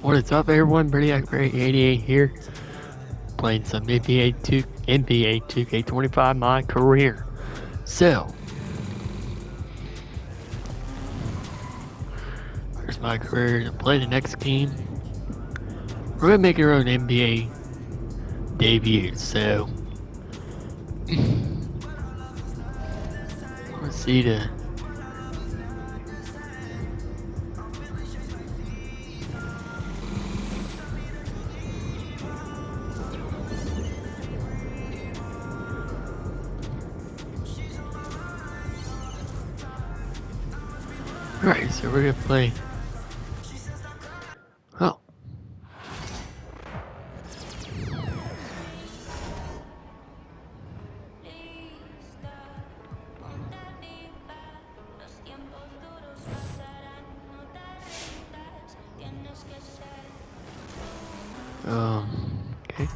What is up, everyone? Pretty Accurate 88 here, playing some NBA 2K25 my career. So, here's my career to play the next game. We're gonna make our own NBA debut. So, let's see the. Alright, so we're gonna play. Oh, okay.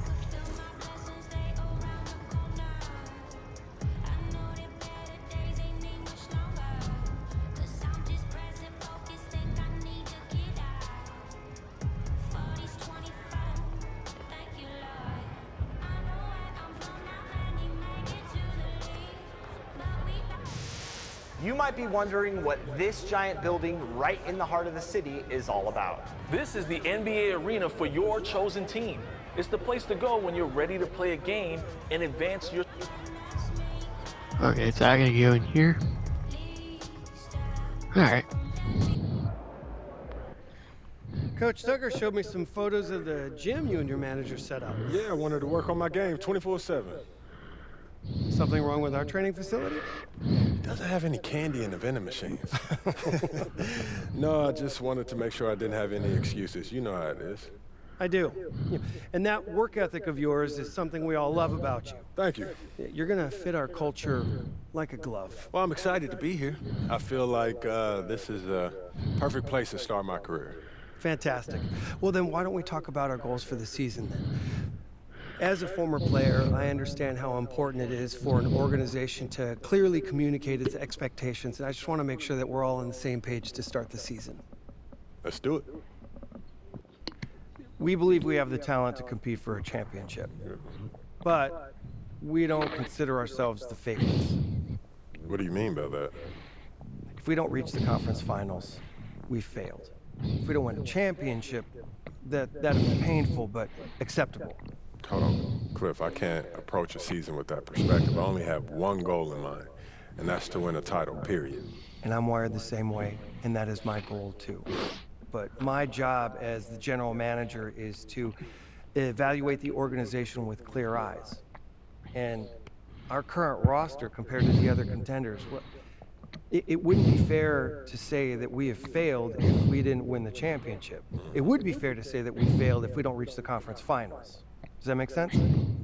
You might be wondering what this giant building right in the heart of the city is all about. This is the NBA arena for your chosen team. It's the place to go when you're ready to play a game and advance your. Okay, so I gotta go in here. Alright. Coach Tucker showed me some photos of the gym you and your manager set up. Yeah, I wanted to work on my game 24/7. Something wrong with our training facility? Doesn't have any candy in the vending machines. No, I just wanted to make sure I didn't have any excuses. You know how it is. I do. Yeah. And that work ethic of yours is something we all love about you. Thank you. You're gonna fit our culture like a glove. Well, I'm excited to be here. I feel like this is a perfect place to start my career. Fantastic. Well, then why don't we talk about our goals for the season then? As a former player, I understand how important it is for an organization to clearly communicate its expectations, and I just want to make sure that we're all on the same page to start the season. Let's do it. We believe we have the talent to compete for a championship, but we don't consider ourselves the favorites. What do you mean by that? If we don't reach the conference finals, we failed. If we don't win a championship, that'd be painful but acceptable. Hold on, Cliff, I can't approach a season with that perspective. I only have one goal in mind, and that's to win a title, period. And I'm wired the same way, and that is my goal too. But my job as the general manager is to evaluate the organization with clear eyes. And our current roster compared to the other contenders, well, it wouldn't be fair to say that we have failed if we didn't win the championship. It would be fair to say that we failed if we don't reach the conference finals. Does that make sense?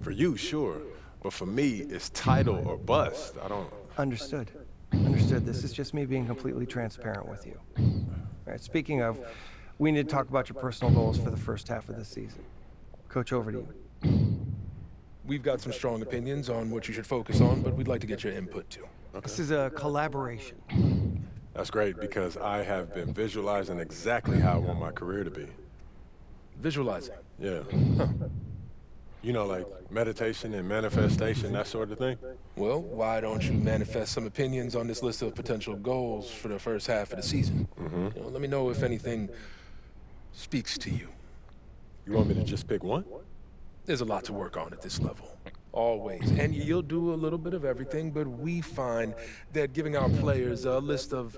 For you, sure. But for me, it's title or bust. I don't... Understood. Understood. This is just me being completely transparent with you. All right, speaking of, we need to talk about your personal goals for the first half of the season. Coach, over to you. We've got some strong opinions on what you should focus on, but we'd like to get your input too. This is a collaboration. That's great, because I have been visualizing exactly how I want my career to be. Visualizing. Yeah. You know, like meditation and manifestation, that sort of thing? Well, why don't you manifest some opinions on this list of potential goals for the first half of the season? Let me know if anything speaks to you. You want me to just pick one? There's a lot to work on at this level. Always. And you'll do a little bit of everything, but we find that giving our players a list of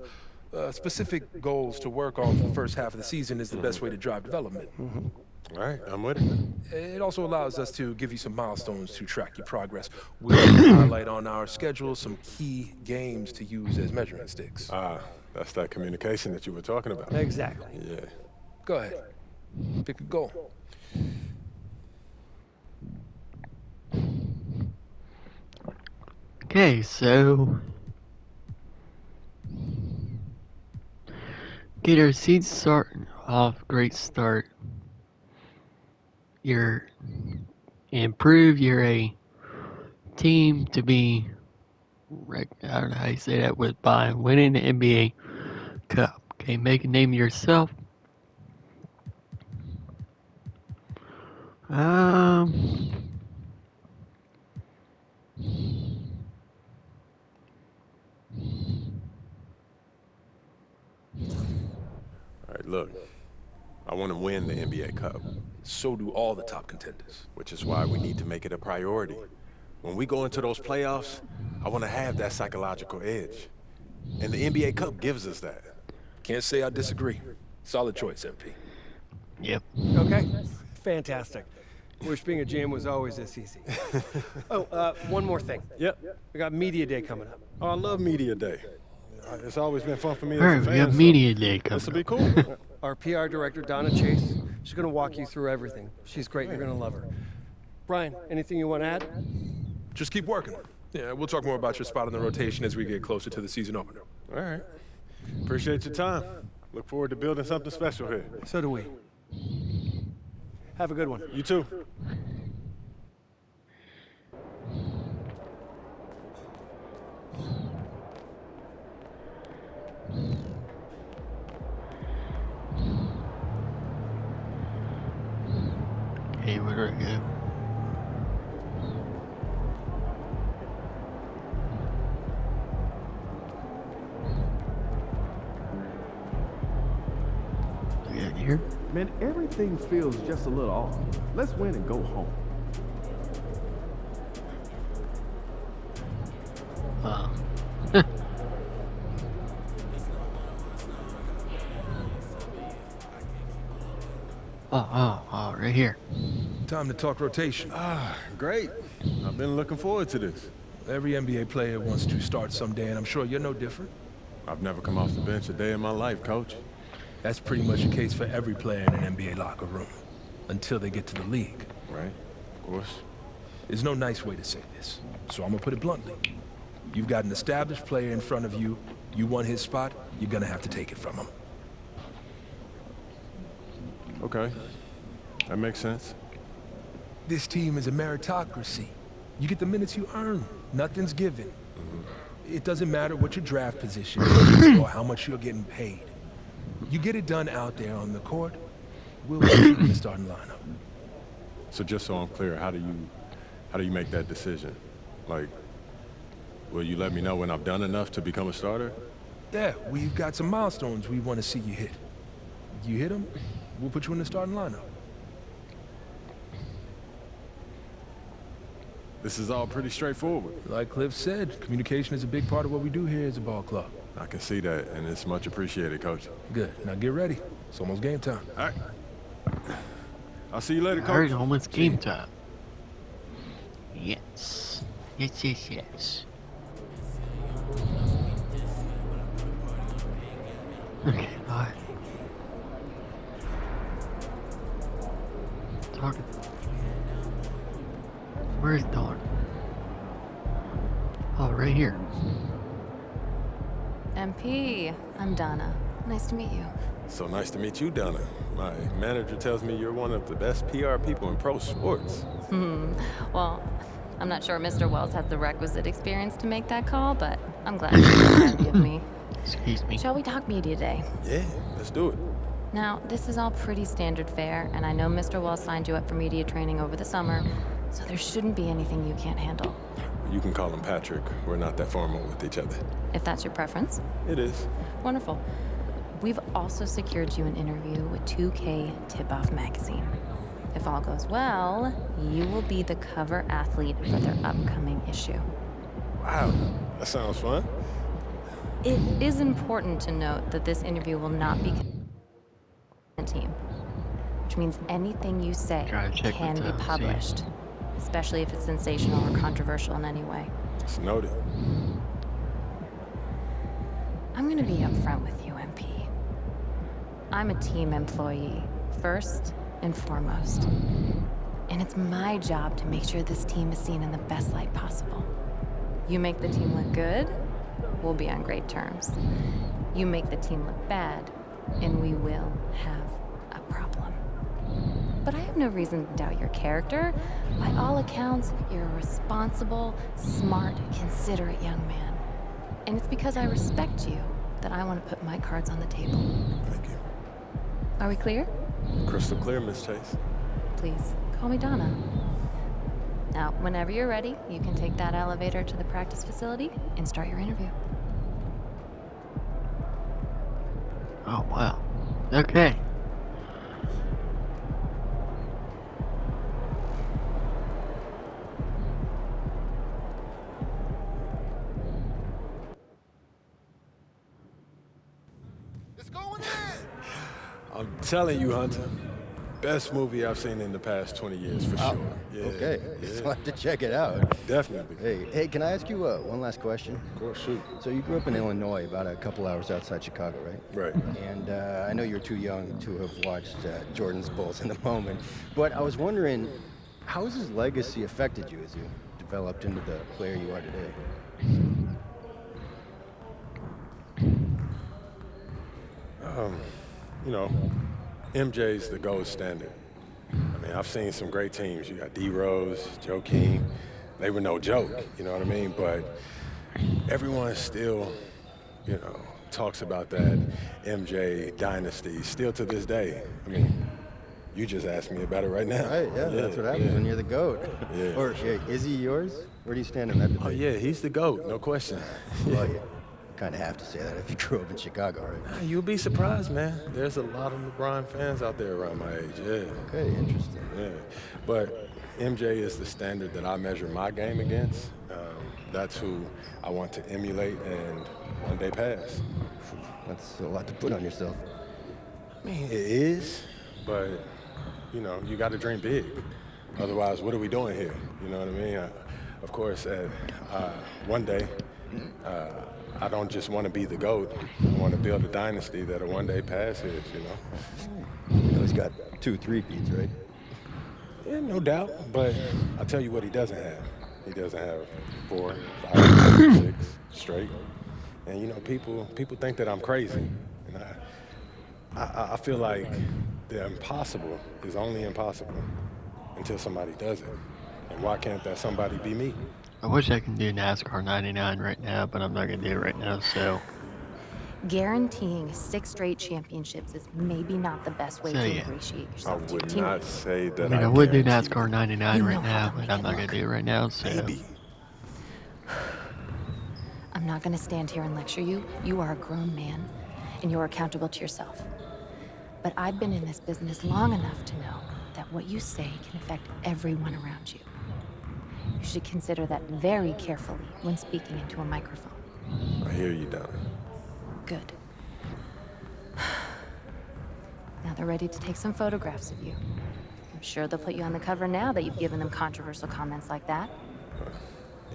specific goals to work on for the first half of the season is the best way to drive development. All right, I'm with it. It also allows us to give you some milestones to track your progress. We'll highlight on our schedule some key games to use as measuring sticks. That's that communication that you were talking about. Exactly. Yeah. Go ahead. Pick a goal. Okay, so get our seeds starting off great start. You're improve your a team to be I don't know how you say that with by winning the NBA Cup. Okay, make a name of yourself. Um. All right, look. I want to win the NBA Cup, So do all the top contenders. which is why we need to make it a priority. When we go into those playoffs, I want to have that psychological edge. And the NBA Cup gives us that. Can't say I disagree. Solid choice, MP. Yep. Okay, fantastic. Wish being a GM was always this easy. Oh, one more thing. Yep. We got Media Day coming up. Oh, I love Media Day. It's always been fun for me Alright, as a we fan. got so media day This will coming. be cool. Our PR director, Donna Chase, she's going to walk you through everything. She's great. You're going to love her. Brian, anything you want to add? Just keep working. Yeah, we'll talk more about your spot in the rotation as we get closer to the season opener. All right. Appreciate your time. Look forward to building something special here. So do we. Have a good one. You too. Hey, where do I go? Yeah, here. Man, everything feels just a little off. Let's win and go home. Oh, right here. Time to talk rotation. Great. I've been looking forward to this. Every NBA player wants to start someday, and I'm sure you're no different. I've never come off the bench a day in my life, coach. That's pretty much the case for every player in an NBA locker room, until they get to the league. Right? Of course. There's no nice way to say this, so I'm gonna put it bluntly. You've got an established player in front of you. You want his spot, you're gonna have to take it from him. Okay. That makes sense. This team is a meritocracy. You get the minutes you earn. Nothing's given. It doesn't matter what your draft position is or how much you're getting paid. You get it done out there on the court, we'll put you in the starting lineup. So just so I'm clear, how do you make that decision? Like, will you let me know when I've done enough to become a starter? Yeah, we've got some milestones we want to see you hit. You hit them, we'll put you in the starting lineup. This is all pretty straightforward. Like Cliff said, communication is a big part of what we do here as a ball club. I can see that, and it's much appreciated, Coach. Good, now get ready. It's almost game time. All right. I'll see you later, Coach. Alright, almost game time. Yes. Yes. Okay, bye. Talking. Where's Dawn? Oh, right here. MP, I'm Donna. Nice to meet you. So nice to meet you, Donna. My manager tells me you're one of the best PR people in pro sports. Well, I'm not sure Mr. Wells has the requisite experience to make that call, but I'm glad you decided to give me. Excuse me. Shall we talk media day? Yeah, let's do it. Now, this is all pretty standard fare, and I know Mr. Wells signed you up for media training over the summer, so there shouldn't be anything you can't handle. You can call him Patrick. We're not that formal with each other. If that's your preference. It is. Wonderful. We've also secured you an interview with 2K Tip-Off magazine. If all goes well, you will be the cover athlete for their upcoming issue. Wow, that sounds fun. It is important to note that this interview will not be a team, which means anything you say Trying to check can the be time, see. published, especially if it's sensational or controversial in any way. It's noted. I'm gonna be upfront with you, MP. I'm a team employee, first and foremost. And it's my job to make sure this team is seen in the best light possible. You make the team look good, we'll be on great terms. You make the team look bad, and we will have a problem. But I have no reason to doubt your character. By all accounts, you're a responsible, smart, considerate young man. And it's because I respect you that I want to put my cards on the table. Thank you. Are we clear? Crystal clear, Miss Chase. Please, call me Donna. Now, whenever you're ready, you can take that elevator to the practice facility and start your interview. Oh, wow. Okay. I'm telling you, Hunter, best movie I've seen in the past 20 years, for sure. Yeah, Okay, yeah, so I have to check it out. definitely. Hey, can I ask you one last question? Of course, shoot. So you grew up in Illinois, about a couple hours outside Chicago, right? Right. And I know you're too young to have watched Jordan's Bulls in the moment, but I was wondering, how has his legacy affected you as you developed into the player you are today? You know, MJ's the gold standard. I mean, I've seen some great teams. You got D Rose, Joe King. They were no joke, you know what I mean? But everyone still, you know, talks about that MJ dynasty still to this day. I mean, you just asked me about it right now. Right, yeah, that's what happens when you're the GOAT. Yeah. Or is he yours? Where do you stand in that debate? Oh, yeah, he's the GOAT, no question. Well, you kind of have to say that if you grew up in Chicago, right? You'll be surprised, man. There's a lot of LeBron fans out there around my age, yeah. Okay, interesting. Yeah, but MJ is the standard that I measure my game against. That's who I want to emulate and one day pass. That's a lot to put on yourself. I mean, it is, but, you know, you got to dream big. Otherwise, what are we doing here? You know what I mean? Of course, one day, I don't just want to be the GOAT. I want to build a dynasty that'll one day pass his, you know? You know, he's got 2 3-peats, right? Yeah, no doubt. But I'll tell you what he doesn't have. He doesn't have 4, 5, 6 straight. And, you know, people think that I'm crazy. And I feel like the impossible is only impossible until somebody does it. And why can't that somebody be me? I wish I could do NASCAR 99 right now, but I'm not going to do it right now, so... Guaranteeing 6 straight championships is maybe not the best way So, to yeah. appreciate I yourself to your would not teammates. say that I mean, I would do guarantee NASCAR 99 You right know how now, to but make I'm it not going to do it right now, so... Maybe. I'm not going to stand here and lecture you. You are a grown man, and you're accountable to yourself. But I've been in this business long enough to know that what you say can affect everyone around you. You should consider that very carefully when speaking into a microphone. I hear you, Donna. Good. Now they're ready to take some photographs of you. I'm sure they'll put you on the cover now that you've given them controversial comments like that.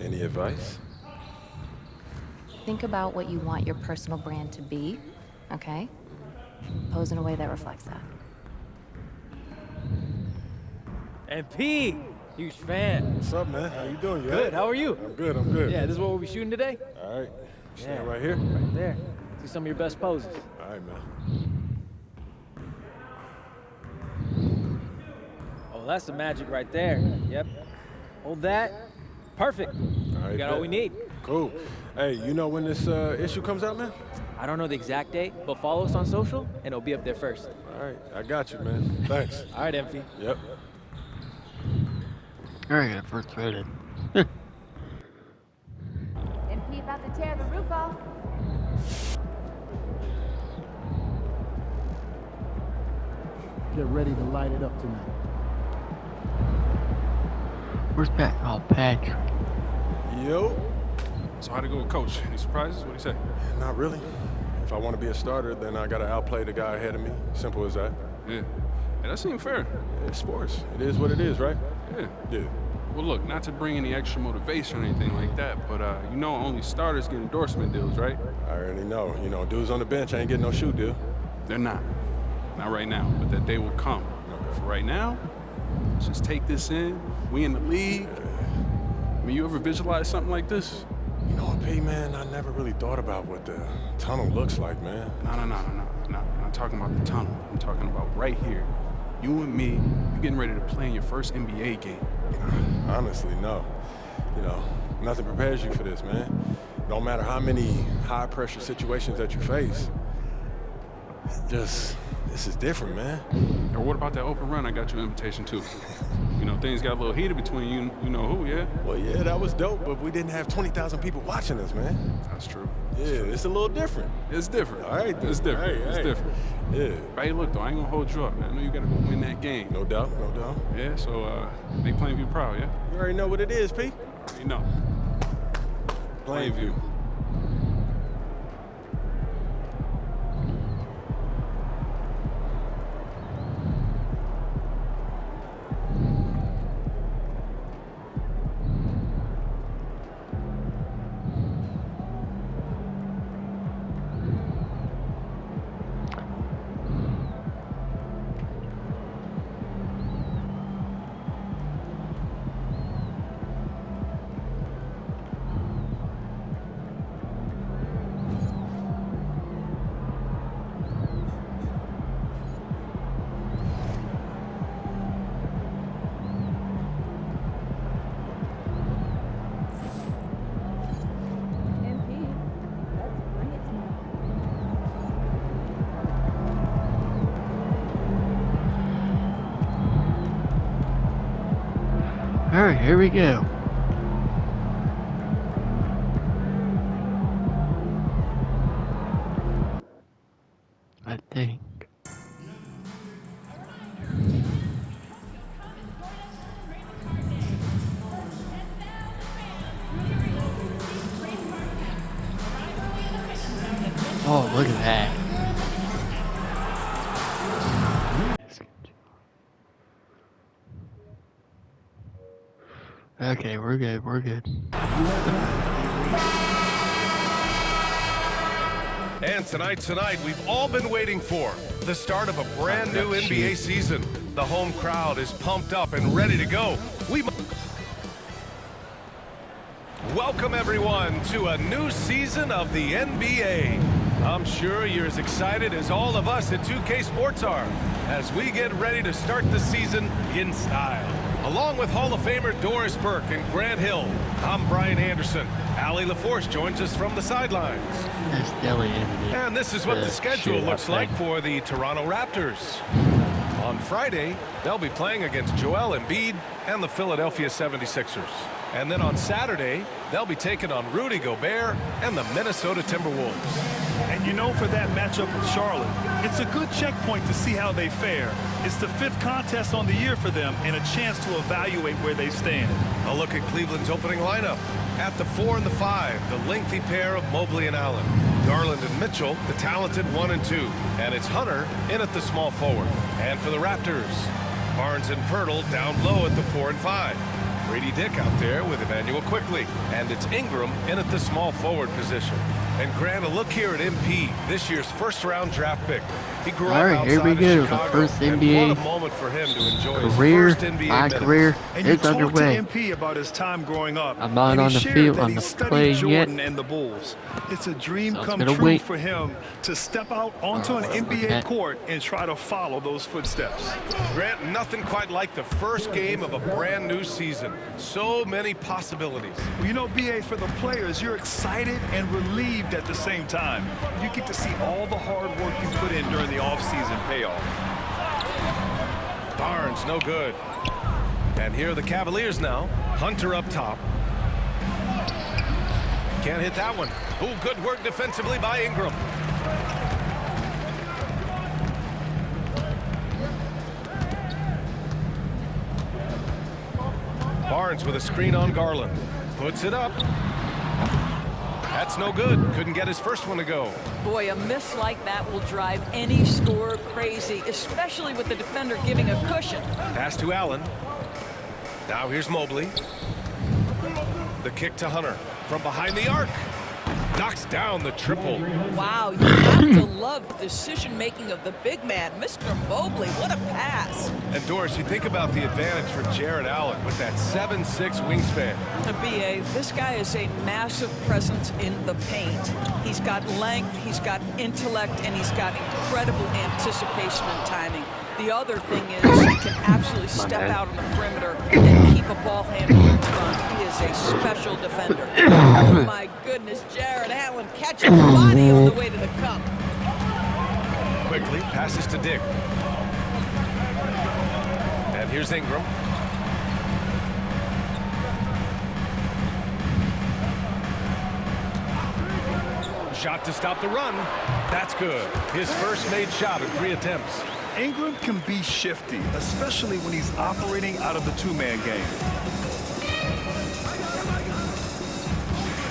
Any advice? Think about what you want your personal brand to be, okay? Pose in a way that reflects that. MP, huge fan. What's up, man? How you doing? You Good, right? how are you? I'm good, I'm good. Yeah, this is what we'll be shooting today? All right. Stand Yeah. right here. Right there. See some of your best poses. All right, man. Oh, that's the magic right there. Yep. Hold that. Perfect. All right, We got all bet. we need. Cool. Hey, you know when this issue comes out, man? I don't know the exact date, but follow us on social, and it'll be up there first. All right, I got you, man. Thanks. All right, MP. Yep. Alright, got first voted. MP about to tear the roof off. Get ready to light it up tonight. Where's Pat? Oh, Patrick. Yo. So how'd it go with Coach? Any surprises? What'd he say? Not really. If I want to be a starter, then I got to outplay the guy ahead of me. Simple as that. Yeah. Hey, that seemed fair. It's sports. It is what it is, right? Yeah. Yeah. Well, look, not to bring any extra motivation or anything like that, but you know only starters get endorsement deals, right? I already know. You know, dudes on the bench ain't getting no shoe deal. They're not. Not right now, but that day will come. For right now, let's just take this in. We in the league. I mean, you ever visualize something like this? You know what, P, man? I never really thought about what the tunnel looks like, man. No. I'm not talking about the tunnel. I'm talking about right here. You and me, you getting ready to play in your first NBA game. Honestly, no. You know, nothing prepares you for this, man. No matter how many high-pressure situations that you face, This is different, man. Or what about that open run I got you an invitation to? You know, things got a little heated between you know who, yeah? Well, yeah, that was dope, but we didn't have 20,000 people watching us, man. That's true. Yeah, it's a little different. It's different. All right, it's different. Hey, it's hey. different. Yeah. But hey, look, though, I ain't gonna hold you up, man. I know you gotta go win that game. No doubt, no doubt. Yeah, so make Plainview proud, yeah? You already know what it is, P. You know. Plainview. All right, here we go. I think. Oh, look at that. Okay, we're good, we're good. And tonight, we've all been waiting for the start of a brand new NBA season. The home crowd is pumped up and ready to go. Welcome everyone to a new season of the NBA. I'm sure you're as excited as all of us at 2K Sports are as we get ready to start the season in style. Along with Hall of Famer Doris Burke and Grant Hill, I'm Brian Anderson. Allie LaForce joins us from the sidelines. And this is what the schedule looks like for the Toronto Raptors. On Friday, they'll be playing against Joel Embiid and the Philadelphia 76ers. And then on Saturday, they'll be taking on Rudy Gobert and the Minnesota Timberwolves. And you know, for that matchup with Charlotte, it's a good checkpoint to see how they fare. It's the 5th contest on the year for them and a chance to evaluate where they stand. A look at Cleveland's opening lineup. At the 4 and the 5, the lengthy pair of Mobley and Allen. Garland and Mitchell, the talented 1 and 2. And it's Hunter in at the small forward. And for the Raptors, Barnes and Pirtle down low at the 4 and 5. Brady Dick out there with Emmanuel Quickley. And it's Ingram in at the small forward position. And Grant, a look here at MP, this year's first-round draft pick. He grew up outside here we go. of Chicago, the first and NBA what a moment for him to enjoy career. his first NBA My minutes. career And is underway. You talked to MP about his time growing up. I'm not and on he the shared field. that I'm he not studied playing Jordan yet. and the Bulls. It's a dream So come gonna true wait. for him to step out onto an NBA court and try to follow those footsteps. Grant, nothing quite like the first game of a brand new season. So many possibilities. Well, you know, BA, for the players, you're excited and relieved at the same time. You get to see all the hard work you put in during the offseason payoff. Barnes, no good. And here are the Cavaliers now. Hunter up top. Can't hit that one. Ooh, good work defensively by Ingram. Barnes with a screen on Garland. Puts it up. That's no good. Couldn't get his first one to go. Boy, a miss like that will drive any scorer crazy, especially with the defender giving a cushion. Pass to Allen. Now here's Mobley. The kick to Hunter from behind the arc. Knocks down the triple. Wow, you have to love the decision-making of the big man, Mr. Mobley. What a pass. And Doris, you think about the advantage for Jared Allen with that 7'6" wingspan. BA, this guy is a massive presence in the paint. He's got length, he's got intellect, and he's got incredible anticipation and timing. The other thing is he can absolutely step out on the perimeter and keep a ball handler in front. He is a special defender. Oh my goodness, Jared Allen catching the body on the way to the cup. quickly, passes to Dick. And here's Ingram. Shot to stop the run. That's good. His first made shot in 3 attempts. Ingram can be shifty, especially when he's operating out of the two-man game.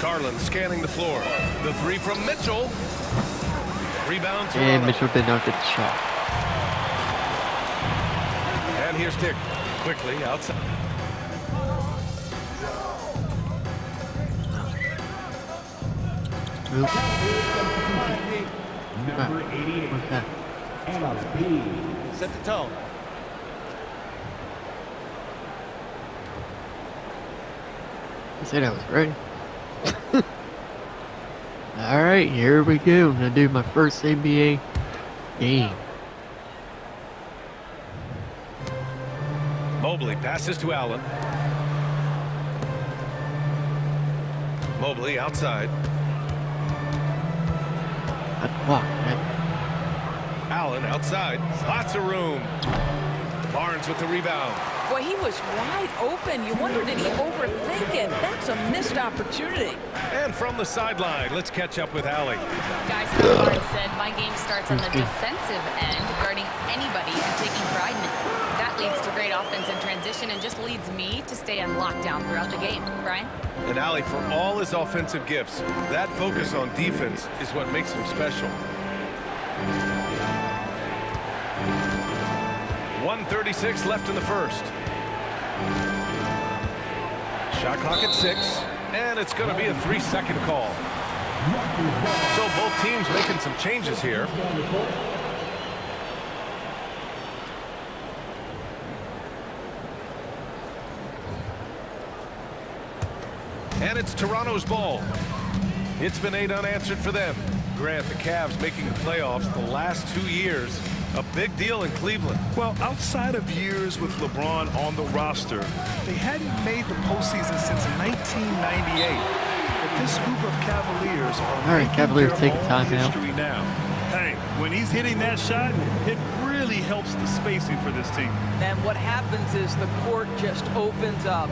Garland scanning the floor. The 3 from Mitchell. Rebound to And Mitchell did not get the shot. And here's Dick. Quickly outside. Oop. Number 88. What's that? Set the tone. I said I was ready. Alright, here we go. I'm gonna do my first NBA game. Mobley passes to Allen. Mobley outside. Allen outside. Lots of room. Barnes with the rebound. Boy, he was wide open. You wonder, did he overthink it? That's a missed opportunity. And from the sideline, let's catch up with Allie. Guys, as Barnes said, my game starts on the defensive end, guarding anybody and taking pride in it. That leads to great offense in transition and just leads me to stay on lockdown throughout the game. Brian? And Allie, for all his offensive gifts, that focus on defense is what makes him special. 1:36 left in the first. Shot clock at 6, and it's going to be a 3-second call. So both teams making some changes here. And it's Toronto's ball. It's been 8 unanswered for them. Grant, the Cavs making the playoffs the last 2 years. A big deal in Cleveland. Well, outside of years with LeBron on the roster, they hadn't made the postseason since 1998. But this group of Cavaliers are Alright, Cavaliers taking time out. now. Hey, when he's hitting that shot, it really helps the spacing for this team. And what happens is the court just opens up.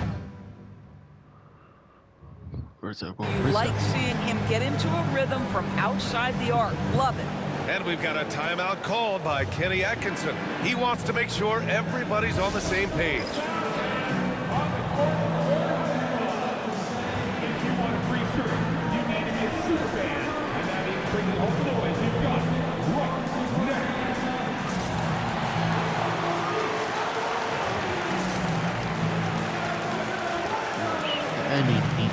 Where's that going? You like seeing him get into a rhythm from outside the arc. Love it. And we've got a timeout called by Kenny Atkinson. He wants to make sure everybody's on the same page. If you want a free shirt, you need to be a super fan. And that means bringing home the boys you've got right now. I need heat.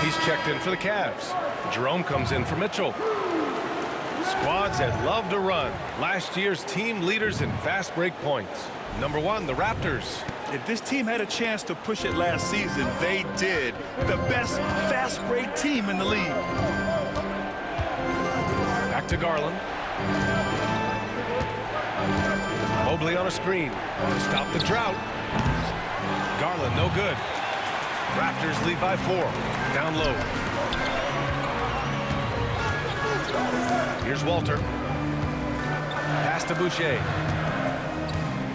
He's checked in for the Cavs. Jerome comes in for Mitchell. Squads that love to run. Last year's team leaders in fast break points. Number 1, the Raptors. If this team had a chance to push it last season, they did. The best fast break team in the league. Back to Garland. Mobley on a screen to stop the drought. Garland no good. Raptors lead by 4. Down low. Here's Walter. Pass to Boucher.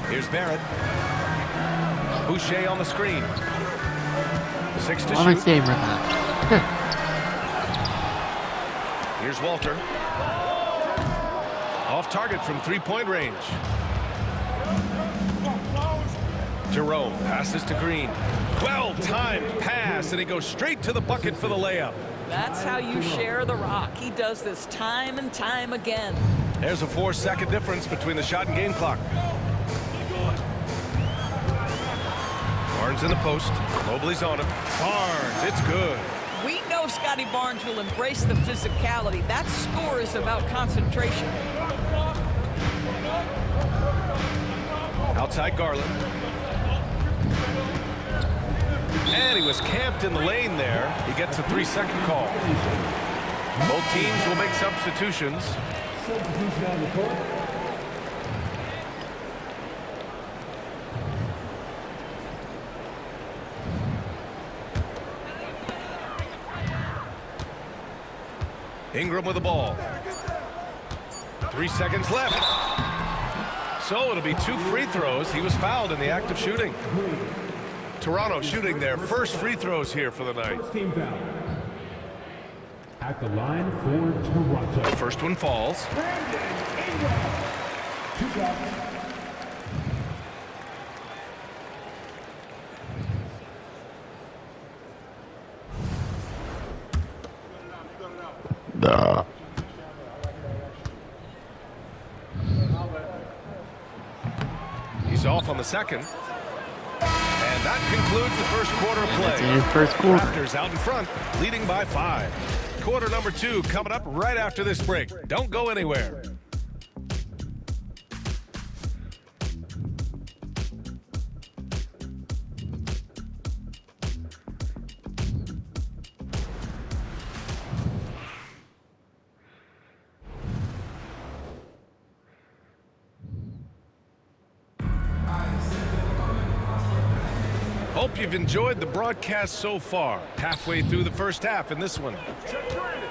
Here's Barrett. Boucher on the screen. 6 to shoot. Here's Walter. Off target from 3-point range. Jerome passes to Green. Well-timed pass, and he goes straight to the bucket for the layup. That's how you share the rock. He does this time and time again. There's a 4-second difference between the shot and game clock. Barnes in the post. Mobley's on him. Barnes, it's good. We know Scotty Barnes will embrace the physicality. That score is about concentration. Outside Garland. And he was camped in the lane there. He gets a 3-second call. Both teams will make substitutions. Ingram with the ball. 3 seconds left. So it'll be 2 free throws. He was fouled in the act of shooting. Toronto shooting their first free throws here for the night. Team foul. At the line for Toronto. The first one falls. Brandon Ingram. 2 fouls. Duh. He's off on the second. And that concludes the first quarter of play. That's the first quarter. Raptors out in front, leading by 5. Quarter number 2 coming up right after this break. Don't go anywhere. Hope you've enjoyed the broadcast so far. Halfway through the first half in this one.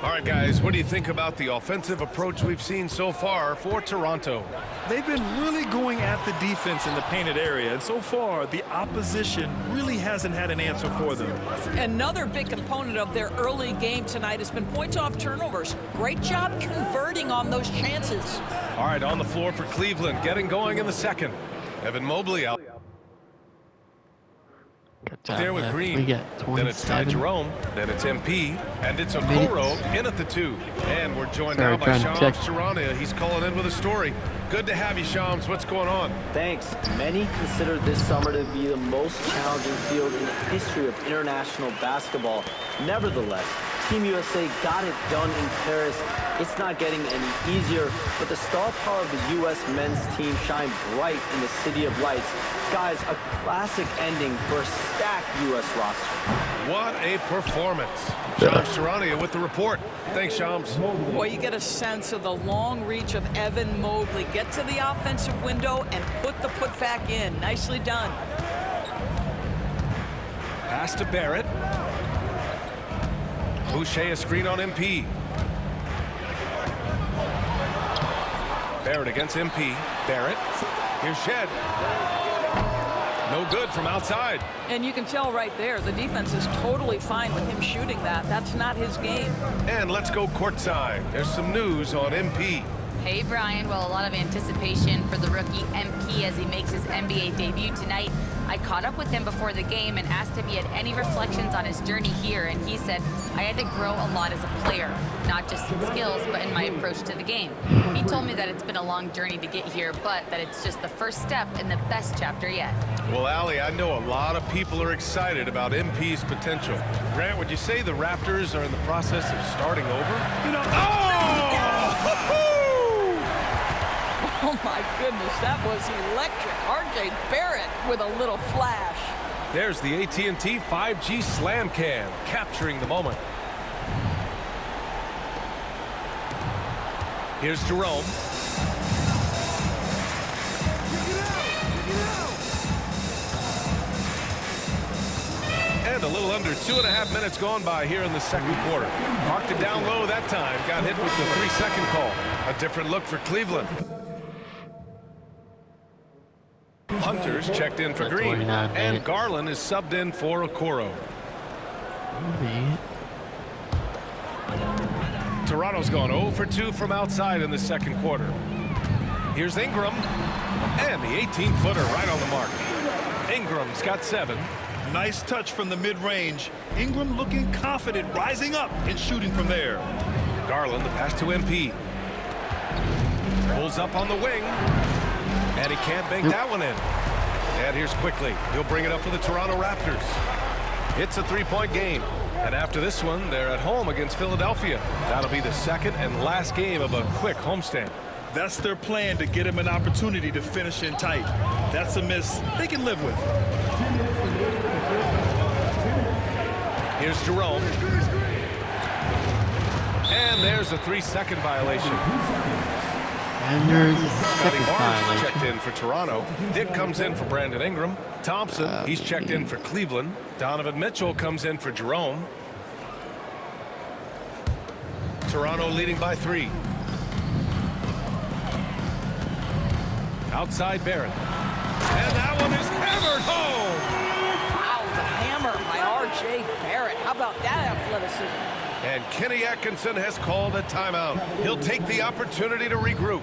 All right, guys, what do you think about the offensive approach we've seen so far for Toronto? They've been really going at the defense in the painted area, and so far the opposition really hasn't had an answer for them. Another big component of their early game tonight has been points off turnovers. Great job converting on those chances. All right, on the floor for Cleveland, getting going in the second. Evan Mobley out there with Green. We got then it's Ty 27. Jerome. Then it's MP. And it's Okoro in at the 2. And we're joined Sorry, now by trying to Shams check. Charania. He's calling in with a story. Good to have you, Shams. What's going on? Thanks. Many consider this summer to be the most challenging field in the history of international basketball. Nevertheless, Team USA got it done in Paris. It's not getting any easier, but the star power of the U.S. men's team shined bright in the City of Lights. Guys, a classic ending for a stacked U.S. roster. What a performance. Shams Charania with the report. Thanks, Shams. Boy, you get a sense of the long reach of Evan Mobley. Get to the offensive window and put the putback in. Nicely done. Pass to Barrett. Boucher a screen on MP. Barrett against MP. Barrett. Here's Shed. No good from outside. And you can tell right there, the defense is totally fine with him shooting that. That's not his game. And let's go courtside. There's some news on MP. Hey, Brian. Well, a lot of anticipation for the rookie MP as he makes his NBA debut tonight. I caught up with him before the game and asked if he had any reflections on his journey here, and he said, I had to grow a lot as a player, not just in skills, but in my approach to the game. He told me that it's been a long journey to get here, but that it's just the first step in the best chapter yet. Well, Allie, I know a lot of people are excited about MP's potential. Grant, would you say the Raptors are in the process of starting over? You know, Oh my goodness, that was electric. RJ Barrett with a little flash. There's the AT&T 5G Slam Cam, capturing the moment. Here's Jerome. And a little under 2.5 minutes gone by here in the second quarter. Marked it down low that time, got hit with the 3-second call. A different look for Cleveland. Hunter's checked in for Green, and Garland is subbed in for Okoro. Toronto's gone 0 for 2 from outside in the second quarter. Here's Ingram, and the 18-footer right on the mark. Ingram's got 7. Nice touch from the mid-range. Ingram looking confident, rising up and shooting from there. Garland, the pass to MP. Pulls up on the wing. And he can't bank that one in. And here's Quickly. He'll bring it up for the Toronto Raptors. It's a 3-point game. And after this one, they're at home against Philadelphia. That'll be the second and last game of a quick homestand. That's their plan, to get him an opportunity to finish in tight. That's a miss they can live with. Here's Jerome. And there's a 3-second violation. And there's a Scotty second Barnes violation. checked in for Toronto. Dick comes in for Brandon Ingram. Thompson, he's checked in for Cleveland. Donovan Mitchell comes in for Jerome. Toronto leading by 3. Outside Barrett. And that one is hammered home. Wow, the hammer by R.J. Barrett. How about that athleticism? And Kenny Atkinson has called a timeout. He'll take the opportunity to regroup.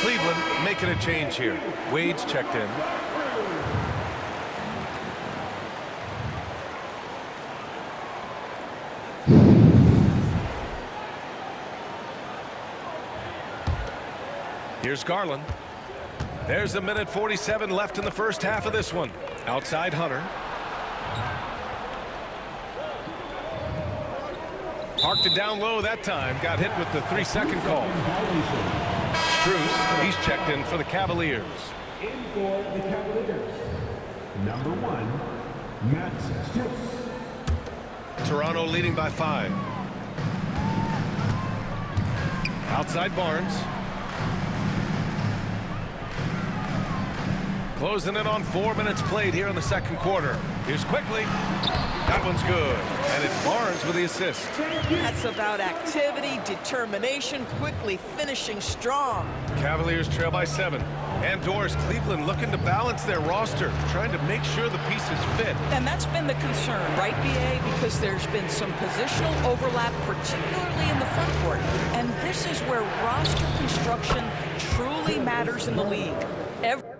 Cleveland making a change here. Wade's checked in. Here's Garland. There's 1:47 left in the first half of this one. Outside Hunter. Parked it down low that time. Got hit with the 3-second call. Strus, he's checked in for the Cavaliers. In for the Cavaliers, number 1, Max Strus. Toronto leading by 5. Outside Barnes. Closing in on 4 minutes played here in the second quarter. Here's Quickly. That one's good. And it's Barnes with the assist. That's about activity, determination, Quickly finishing strong. Cavaliers trail by 7. And Doris, Cleveland looking to balance their roster, trying to make sure the pieces fit. And that's been the concern, right, BA? Because there's been some positional overlap, particularly in the front court. And this is where roster construction truly matters in the league. Every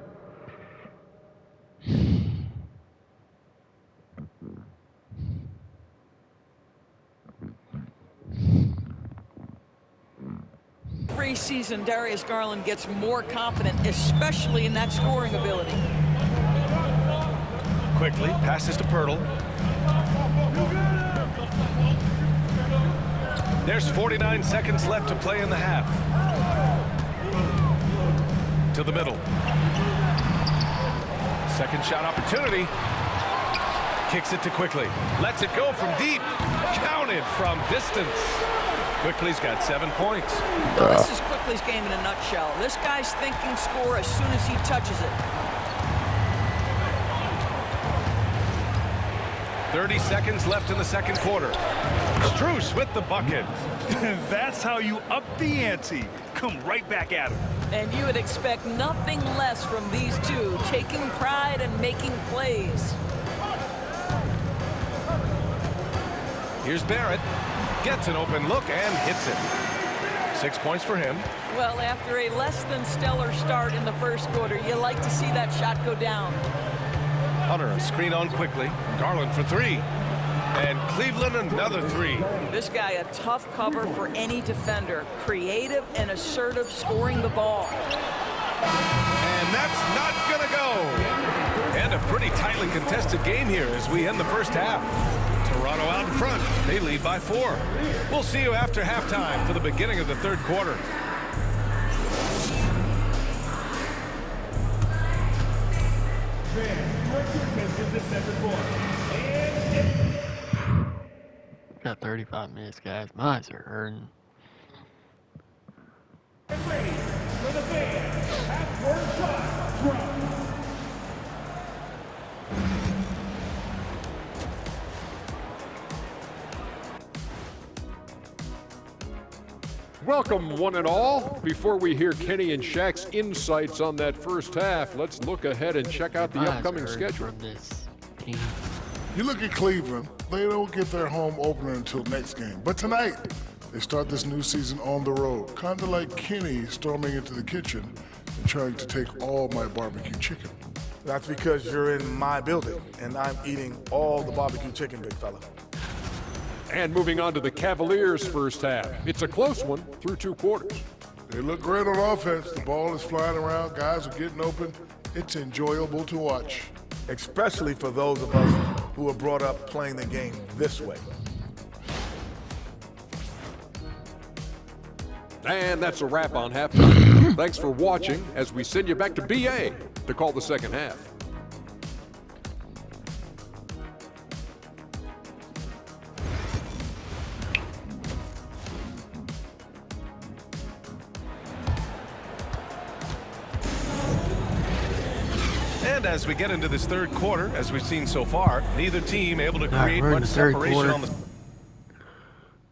season, Darius Garland gets more confident, especially in that scoring ability. Quickly passes to Pirtle. There's 49 seconds left to play in the half. To the middle. Second shot opportunity. Kicks it to Quickly. Lets it go from deep. Counted from distance. Quickly's got 7 points. Now, this is Quickly's game in a nutshell. This guy's thinking score as soon as he touches it. 30 seconds left in the second quarter. Strus with the bucket. That's how you up the ante. Come right back at him. And you would expect nothing less from these two, taking pride and making plays. Here's Barrett. Gets an open look and hits it. 6 points for him. Well, after a less than stellar start in the first quarter, you like to see that shot go down. Hunter, a screen on quickly. Garland for three. And Cleveland another three. This guy a tough cover for any defender. Creative and assertive scoring the ball. And that's not gonna go. And a pretty tightly contested game here as we end the first half. Toronto out in front. They lead by 4. We'll see you after halftime for the beginning of the third quarter. Got 35 minutes, guys. My eyes are hurting. Ready for the fans. Half-court shot. Drop. Welcome, one and all. Before we hear Kenny and Shaq's insights on that first half, let's look ahead and check out the upcoming schedule. This team. You look at Cleveland, they don't get their home opener until next game. But tonight, they start this new season on the road, kind of like Kenny storming into the kitchen and trying to take all my barbecue chicken. That's because you're in my building, and I'm eating all the barbecue chicken, big fella. And moving on to the Cavaliers' first half. It's a close one through 2 quarters. They look great on offense. The ball is flying around. Guys are getting open. It's enjoyable to watch. Especially for those of us who were brought up playing the game this way. And that's a wrap on halftime. Thanks for watching as we send you back to BA to call the second half. And as we get into this third quarter, as we've seen so far, neither team able to create much separation on the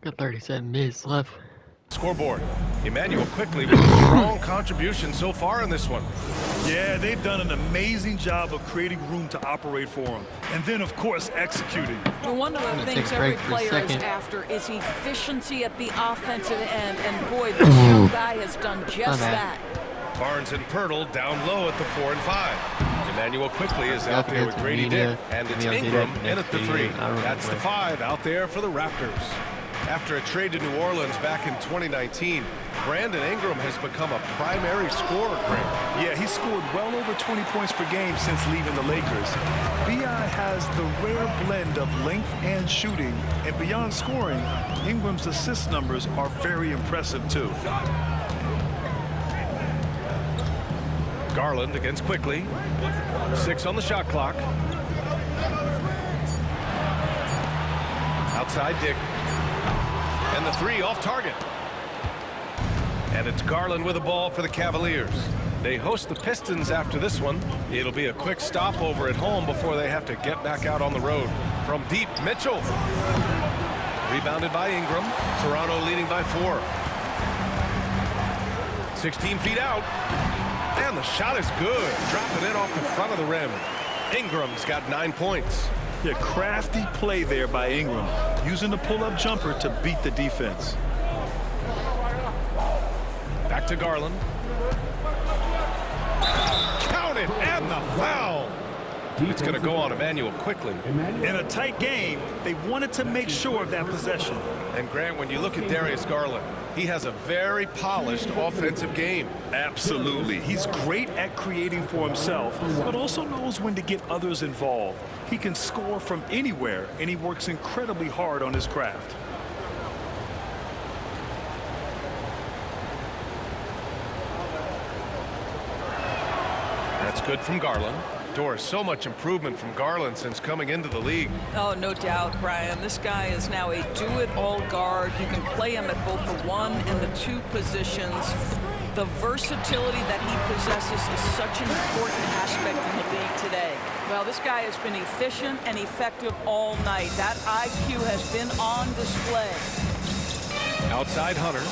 Got 37 minutes left. scoreboard. Emmanuel Quickley with a strong contribution so far in this one. Yeah, they've done an amazing job of creating room to operate for them. And then, of course, executing. Well, one of the things every player is after is efficiency at the offensive end. And boy, this young guy has done just that. Barnes and Pirtle down low at the 4 and 5. Emmanuel Quickley is out there with Grady Dick, and it's Ingram in at the 3. That's the 5 out there for the Raptors. After a trade to New Orleans back in 2019, Brandon Ingram has become a primary scorer, Grant. Yeah, he scored well over 20 points per game since leaving the Lakers. B.I. has the rare blend of length and shooting, and beyond scoring, Ingram's assist numbers are very impressive too. Garland against Quickley. 6 on the shot clock. Outside Dick. And the 3 off target. And it's Garland with the ball for the Cavaliers. They host the Pistons after this one. It'll be a quick stopover at home before they have to get back out on the road. From deep, Mitchell. Rebounded by Ingram. Toronto leading by 4. 16 feet out. And the shot is good. Dropping it off the front of the rim. Ingram's got 9 points. Yeah, crafty play there by Ingram, using the pull-up jumper to beat the defense. Back to Garland. Count it, and the foul. It's going to go on Emmanuel Quickley. In a tight game, they wanted to make sure of that possession. And Grant, when you look at Darius Garland, he has a very polished offensive game. Absolutely. He's great at creating for himself, but also knows when to get others involved. He can score from anywhere, and he works incredibly hard on his craft. That's good from Garland. Doris, so much improvement from Garland since coming into the league. Oh, no doubt, Brian. This guy is now a do-it-all guard. You can play him at both the 1 and the 2 positions. The versatility that he possesses is such an important aspect in the league today. Well, this guy has been efficient and effective all night. That IQ has been on display. Outside Hunter.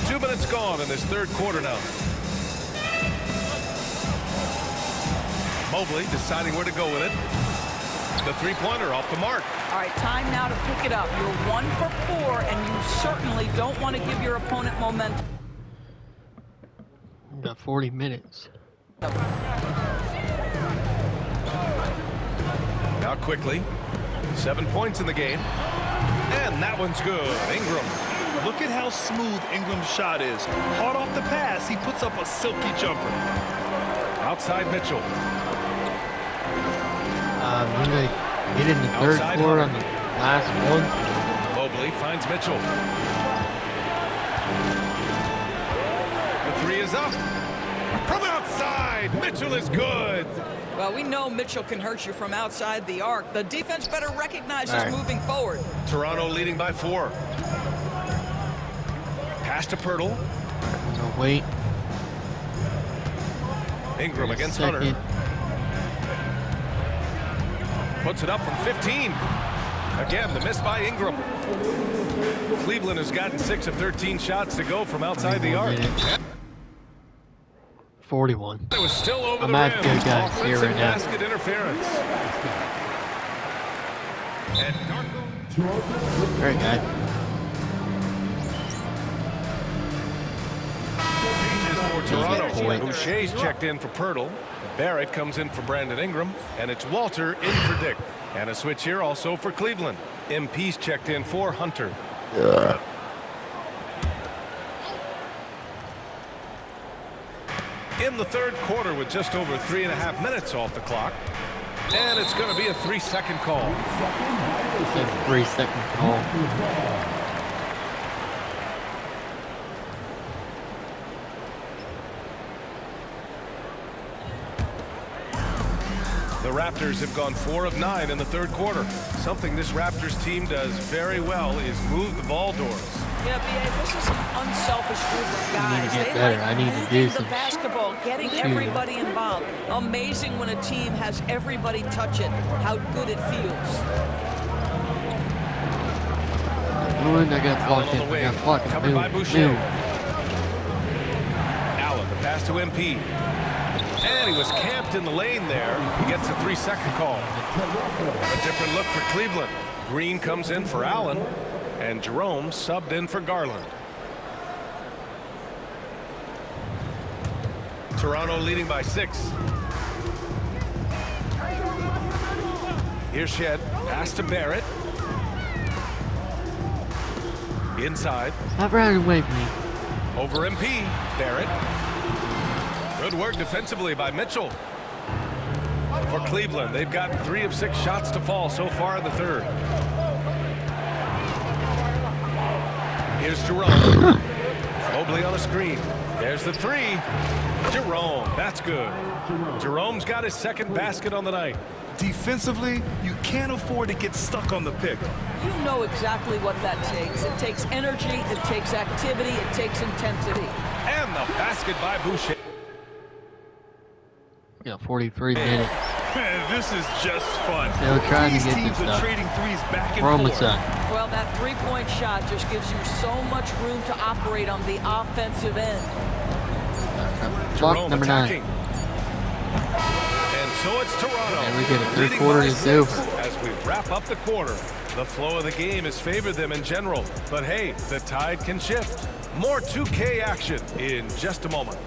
2 minutes gone in this third quarter now. Mobley deciding where to go with it. The three-pointer off the mark. All right, time now to pick it up. You're 1 for 4, and you certainly don't want to give your opponent momentum. Got 40 minutes. Now quickly, 7 points in the game. And that one's good. Ingram. Look at how smooth Ingram's shot is. Hard off the pass, he puts up a silky jumper. Outside Mitchell. We're going to get in the third quarter on the last one. Mobley finds Mitchell. The three is up. From outside, Mitchell is good. Well, we know Mitchell can hurt you from outside the arc. The defense better recognize this moving forward. Toronto leading by 4. Pass to Pirtle. So wait. Ingram against Hunter. Puts it up from 15. Again, the miss by Ingram. Cleveland has gotten 6 of 13 shots to go from outside the arc. 41. It was still over I'm the at rim. good guys here right now. Basket interference. And Darko. Very good. For Toronto. Boucher's checked in for Pirtle. Barrett comes in for Brandon Ingram. And it's Walter in for Dick. And a switch here also for Cleveland. MP's checked in for Hunter. In the third quarter with just over 3.5 minutes off the clock. And it's going to be a 3-second call. It's a 3-second call. The Raptors have gone 4 of 9 in the third quarter. Something this Raptors team does very well is move the ball doors. Yeah, B.A., this is an unselfish group of guys. I need to get they better. like I need to do moving some the basketball, getting shooting. everybody involved. Amazing when a team has everybody touch it, how good it feels. I got blocked in. I got blocked. Covered by Boucher. Allen, the pass to MP. And he was camped in the lane there. He gets a 3-second call. A different look for Cleveland. Green comes in for Allen. And Jerome subbed in for Garland. Toronto leading by 6. Here's Shed. Pass to Barrett. Inside. Stop running away from me. Over MP. Barrett. Good work defensively by Mitchell. For Cleveland, they've got 3 of 6 shots to fall so far in the third. Here's Jerome. Mobley on a screen. There's the 3. Jerome, that's good. Jerome's got his second basket on the night. Defensively, you can't afford to get stuck on the pick. You know exactly what that takes. It takes energy, it takes activity, it takes intensity. And the basket by Boucher. Got 43 minutes. Man, this is just fun. Still trying These to get teams this are stuff. trading threes back and We're almost forth. done. Well, that three-point shot just gives you so much room to operate on the offensive end. Block number 9. And so it's Toronto. And we get a third leading quarter by to 6 do. as we wrap up the quarter. The flow of the game has favored them in general. But hey, the tide can shift. More 2K action in just a moment.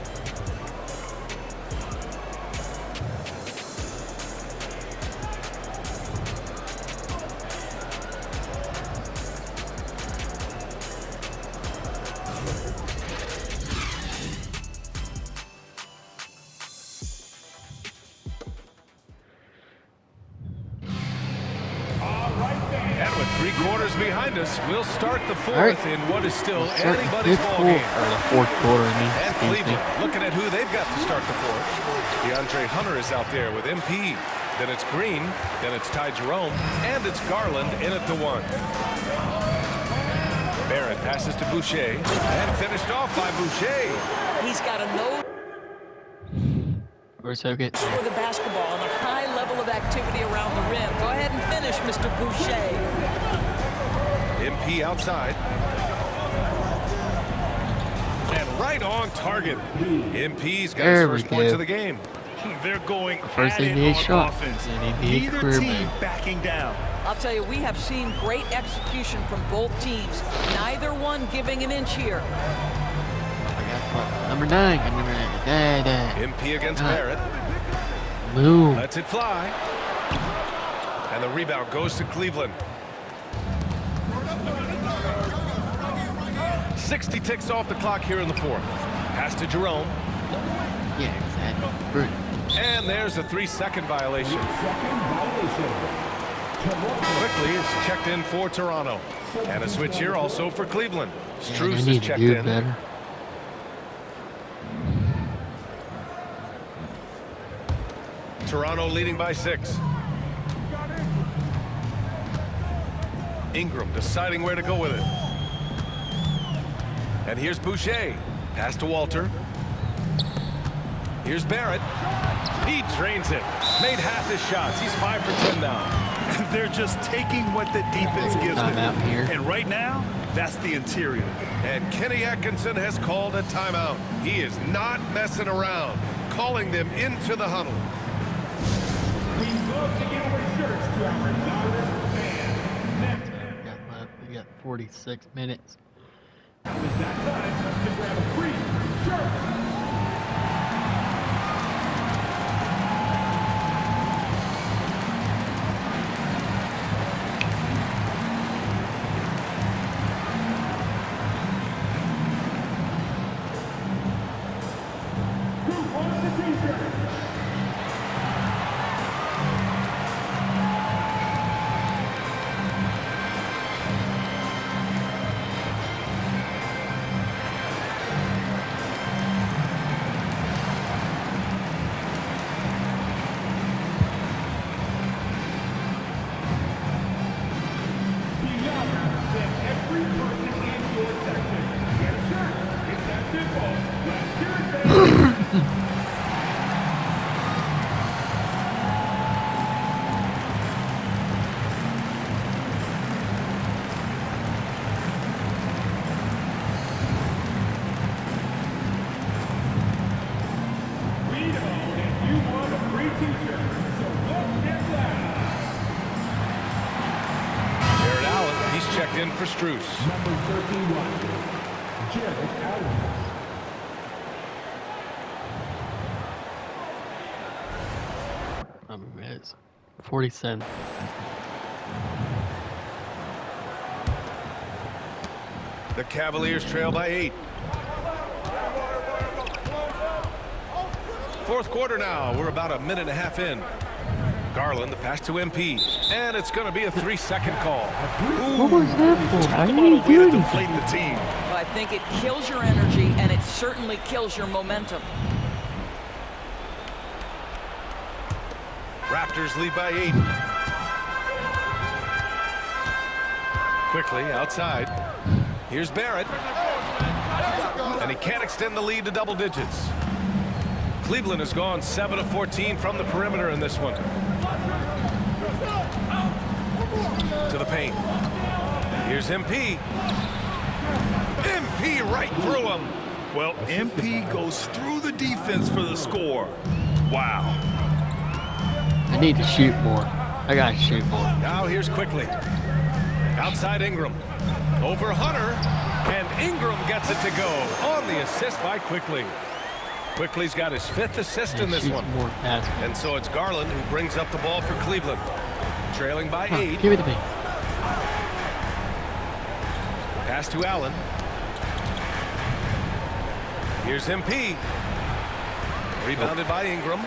And with 3 quarters behind us, we'll start the fourth in what is still anybody's ballgame. Or the fourth quarter, I mean. And Excuse me. Cleveland looking at who they've got to start the fourth. DeAndre Hunter is out there with MP. Then it's Green. Then it's Ty Jerome. And it's Garland in at the 1. Barrett passes to Boucher. And finished off by Boucher. He's got a nose We're so good. for the basketball and a high level of activity around the rim. Go ahead and finish, Mr. Boucher. MP outside. And right on target. MP's got his There we first points go. of the game. They're going First at it NBA on shot. offense. An NBA Neither career team man. backing down. I'll tell you, we have seen great execution from both teams. Neither one giving an inch here. Number 9. Number 9. MP against Barrett. Boom. Lets it fly. And the rebound goes to Cleveland. 60 ticks off the clock here in the fourth. Pass to Jerome. Yeah, exactly. And there's a 3-second violation. Quickly is checked in for Toronto. And a switch here also for Cleveland. Strus is checked in. Better. Toronto leading by 6. Ingram deciding where to go with it. And here's Boucher. Pass to Walter. Here's Barrett. He drains it. Made half his shots. He's 5 for 10 now. They're just taking what the defense gives them. And right now, that's the interior. And Kenny Atkinson has called a timeout. He is not messing around. Calling them into the huddle. We love to give our shirts to our loudest fans. Next. We got 46 minutes. Now is that time to grab a free shirt. Who wants the t-shirt? Jared Allen, he's checked in for Strus. Number 31, Jared Allen. It's 47. The Cavaliers trail by 8. Fourth quarter now. We're about a minute and a half in. Garland, the pass to MP. And it's going to be a 3-second call. What was that for? How Talk did about he a way do to anything? deflate the team. Well, I think it kills your energy, and it certainly kills your momentum. Raptors lead by 8. Quickly outside. Here's Barrett. And he can't extend the lead to double digits. Cleveland has gone 7 of 14 from the perimeter in this one. To the paint. Here's MP. MP right through him. Well, MP goes through the defense for the score. Wow. I need to shoot more. I gotta shoot more. Now here's Quickly. Outside Ingram. Over Hunter. And Ingram gets it to go on the assist by Quickly. Quickly's got his 5th assist in this one. More passes. And so it's Garland who brings up the ball for Cleveland. Trailing by 8. Give it to me. Pass to Allen. Here's MP. Rebounded by Ingram.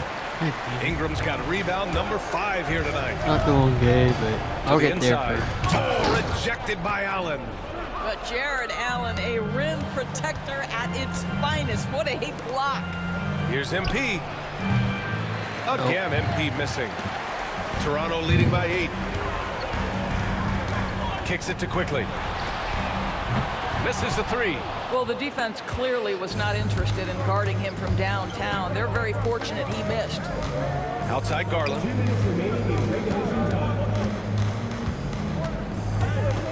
Ingram's got a rebound number 5 here tonight. Not going good, but I'll get there inside. first. Oh, rejected by Allen. But Jared Allen, a rim protector at its finest. What a block. Here's MP. Again, MP missing. Toronto leading by 8. Kicks it to Quickly. Misses the 3. Well, the defense clearly was not interested in guarding him from downtown. They're very fortunate he missed. Outside Garland.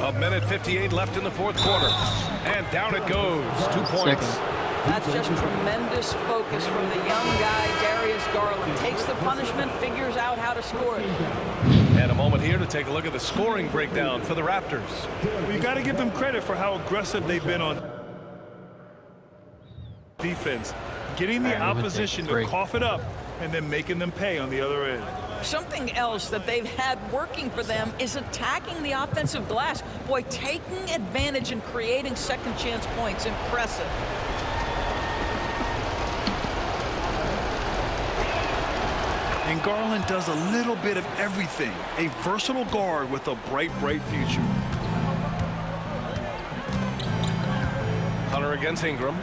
A minute 58 left in the fourth quarter. And down it goes. 2 points. That's just tremendous focus from the young guy, Darius Garland. Takes the punishment, figures out how to score it. And a moment here to take a look at the scoring breakdown for the Raptors. Well, you got to give them credit for how aggressive they've been on defense. Getting the opposition to cough it up and then making them pay on the other end. Something else that they've had working for them is attacking the offensive glass. Boy, taking advantage and creating second chance points. Impressive. And Garland does a little bit of everything. A versatile guard with a bright future. Hunter against Ingram.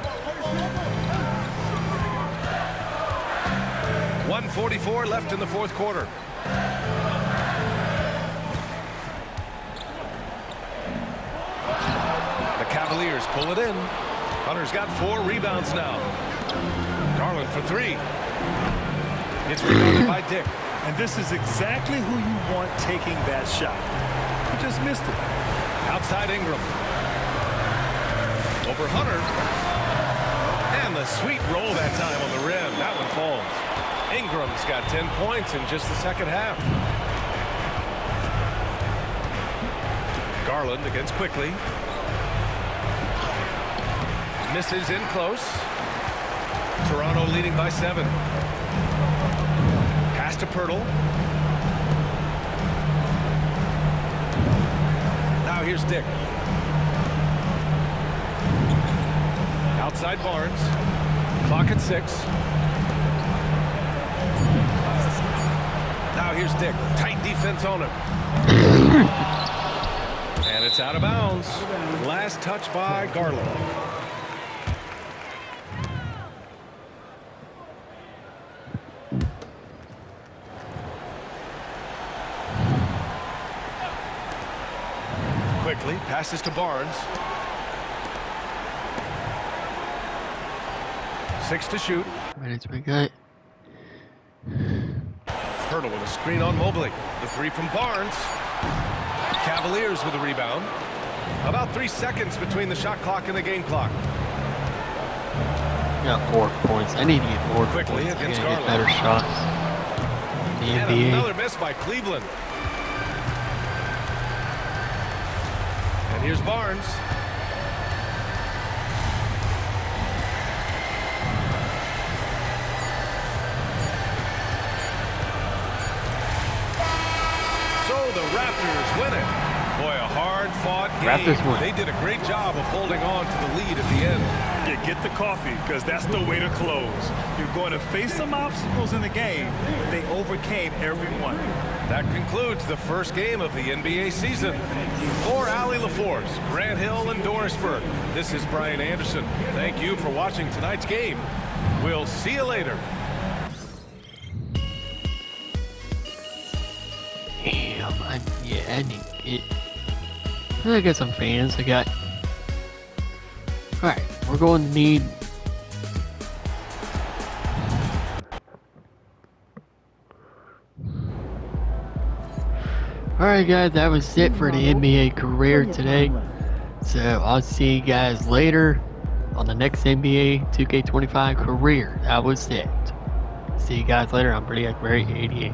1:44 left in the fourth quarter. The Cavaliers pull it in. Hunter's got 4 rebounds now. Garland for 3. It's rebounded by Dick. And this is exactly who you want taking that shot. He just missed it. Outside Ingram. Over Hunter. And the sweet roll that time on the rim. That one falls. Ingram's got 10 points in just the second half. Garland against Quickly. Misses in close. Toronto leading by 7. Pass to Pirtle. Now here's Dick. Outside Barnes. Clock at 6. Now here's Dick. Tight defense on him. And it's out of bounds. Last touch by Garland. Quickly passes to Barnes. 6 to shoot. Minutes we got. Pirtle with a screen on Mobley. The 3 from Barnes. Cavaliers with a rebound. About 3 seconds between the shot clock and the game clock. Got 4 points. I need to get more Quickly points. I against gotta get Garland. better shots. The And NBA. another miss by Cleveland. And here's Barnes. So the Raptors win it. Boy, a hard-fought game. Raptors win. They did a great job of holding on to the lead at the end. Yeah, get the coffee, because that's the way to close. You're going to face some obstacles in the game, but they overcame every one. That concludes the first game of the NBA season. For Allie LaForce, Grant Hill, and Dorisburg, this is Brian Anderson. Thank you for watching tonight's game. We'll see you later. Damn, I need it. I got some fans. I got. Alright, we're going to need. Alright, guys, that was it for the NBA career today. So I'll see you guys later on the next NBA 2K25 career. That was it. See you guys later. I'm Pretty Great 88.